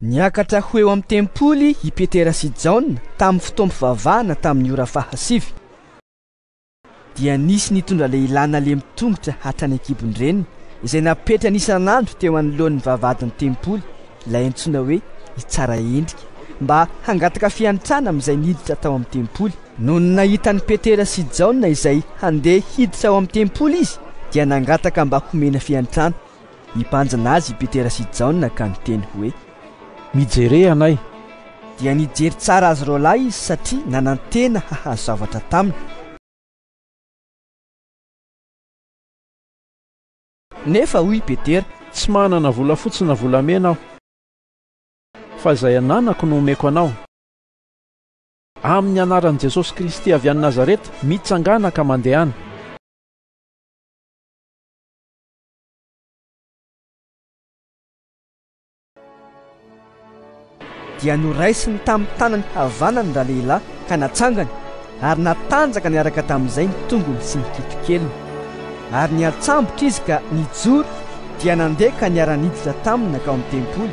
Niakatra ho eo amin'ny tempoly i Petera sy Jaona tamin'ny fotoam-pivavahana tamin'ny ora fahasivy dia nisy nitondra lehilahy nalemy tongotra hatrany an-kibon-dreniny izay napetra n'isan'andro teo anoloan'ny vavahadin'ny tempoly ilay antsoina hoe i tsara endrika mba hangataka fiantrana amin'izay niditra tao amin'ny tempoly. Noho ny nahitany Petera sy Jaona izay handeha hiditra ao amin'ny tempoly izy dia nangataka mba homena fiantrana. Nipanjana azy i Petera sy Jaona ka niteny hoe mijery anay. Dia nijery tsara azy reo lahy izy satria nanantena hahazo zavatra taminy. Nefa hoy Petera, tsy manana vola fotsy na volamena aho, fa izay ananako no omeko anao. Amin'ny anaran'i Jesosy Kristy avy any Nazareta mitsangana ka mandehana. Dia noraisiny tamin'ny tanany havanany ralehilahy ka natsangany ary natanjaka niaraka tamin'izay ny tongony sy ny kitokeliny ary niatsambotra izy ka nijoro dia nandeha ka niara-niditra taminy nakao amin'ny tempoly.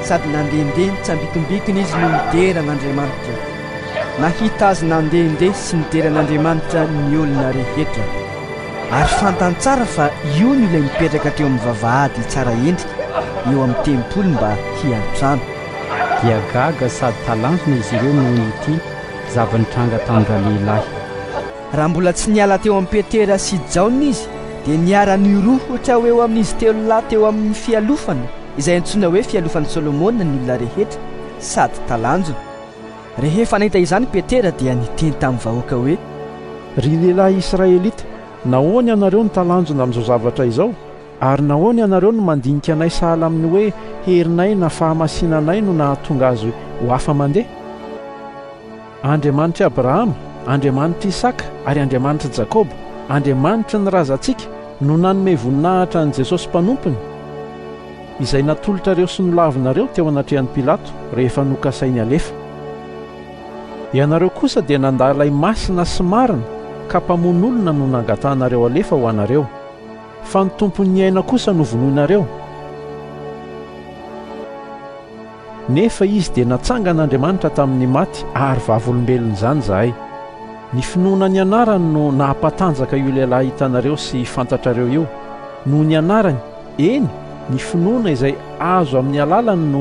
Sady nandehandeha nitsambikimbikiny izy no nideran'Andriamanitra. Nahita azy nandehandeha sy nideran'Andriamanitra ny olona rehetra. Ary fantany tsara fa io no ilay mipetraka teo amin'ny vavahady tsara endrika eo amin'ny tempoly mba hiantrano. Dia gaga sady talanjona izy ireo noho ity zava-nitranga tamin'ny lehilahy. Raha mbola tsy niala teo amin'ny Petera sy Jaona izy dia niara-nirohotra eo amin'izy telo lahy teo amin'ny fialofana izay antsoina hoe fialofan'i Solomona ny olona rehetra sady talanjona. Rehefa nahita izany Petera dia niteny tamin'ny vahoaka hoe ry lehilahy Israelita, nahoany ianareo ny talanjona amin'izao zavatra izao? Ary nahoany ianareo no mandinika anay sahala amin'ny hoe herinay na fahamasinanay no nahatonga azy ho afa mandeha? Andriamanitra Abrahama, Andriamanitra Isaka ary Andriamanitra Jakoba, Andriamanitra ny razantsika no nanome voninahitra an'i Jesosy mpanompony, izay natolotra reo sy nolavinareo teo anatrehan'i Pilato rehefa nokasainy alefa. Ianareo kosa dia nandalay masina sy marina ka mpamon'olona no nangatanareo alefa ho anareo, fa ny tompon'ny aina kosa no vonoinareo. Nefa izy dia natsangan'Andriamanitra tamin'ny maty ary vavolombelona izany zahay. Ny finoana ny anarany no nahampatanjaka io lehilahy hitanareo sy fantatrareo io. Noho ny anarany, eny, ny finoana izay azo amin'ny alalany no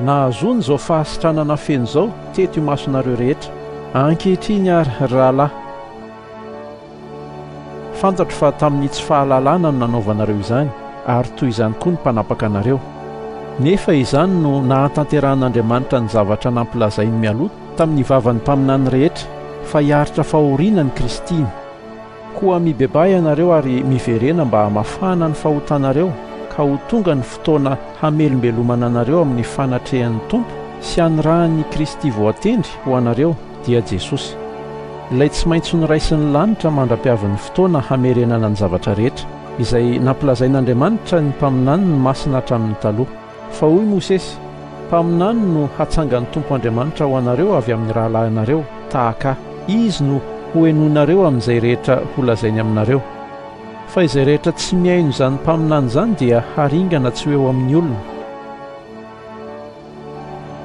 nahazoany izao fahasitranana feno izao teto imasonareo rehetra. Ankehitriny ary rahalahy, fantatro fa tamin'ny tsy fahalalana no nanaovanareo izany, ary toy izany koa ny mpanapaka anareo. Nefa izany no nahatanteran'Andriamanitra ny zavatra nampilazainy mialoha tamin'ny vavan'ny mpaminany rehetra, fa hiaritra fahoriana ny Kristiny. Koa mibebay ianareo ary miverena mba hamafana ny fahotanareo ka ho tonga ny fotoana hamelombelomana anareo amin'ny fanatrehan'ny Tompo sy hanirahan'ny Kristy voatendry ho anareo dia Jesosy. Ilay tsy maintsy noraisin'ny lanitra mandra-piavin'ny fotoana hamerenana ny zavatra rehetra izay nampilazain'Andriamanitra ny mpaminany ny masina hatramin'ny taloha. Fa hoy Mosesy, mpaminany no hatsangan'ny Tompo Andriamanitra ho anareo avy amin'ny rahalahinareo tahaka izy no ho henoinareo amin'izay rehetra ho lazainy aminareo. Fa izay rehetra tsy miaino izany mpaminany izany dia haringana tsy ho eo amin'ny olona.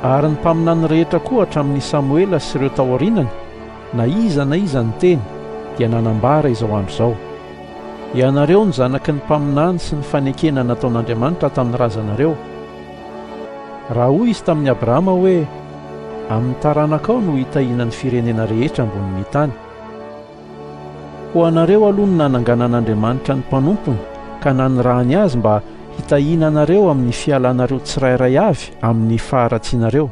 Ary ny mpaminany rehetra koa hatramin'ny Samoela sy ireo taorianany, na iza ny teny, dia nanambara izao andro izao. Ianareo ny zanaky ny mpaminany sy ny fanekena nataon'Andriamanitra tamin'ny razanareo. Raha hoy izy tamin'ny Abrahama hoe amin'ny taranakao no hitahinan'ny firenena rehetra ambonin'ny tany. Ho anareo aloha no nananganan'Andriamanitra ny mpanompony ka nanirahany azy mba hitahinanareo amin'ny fialanareo tsirairay avy amin'ny faharatsianareo.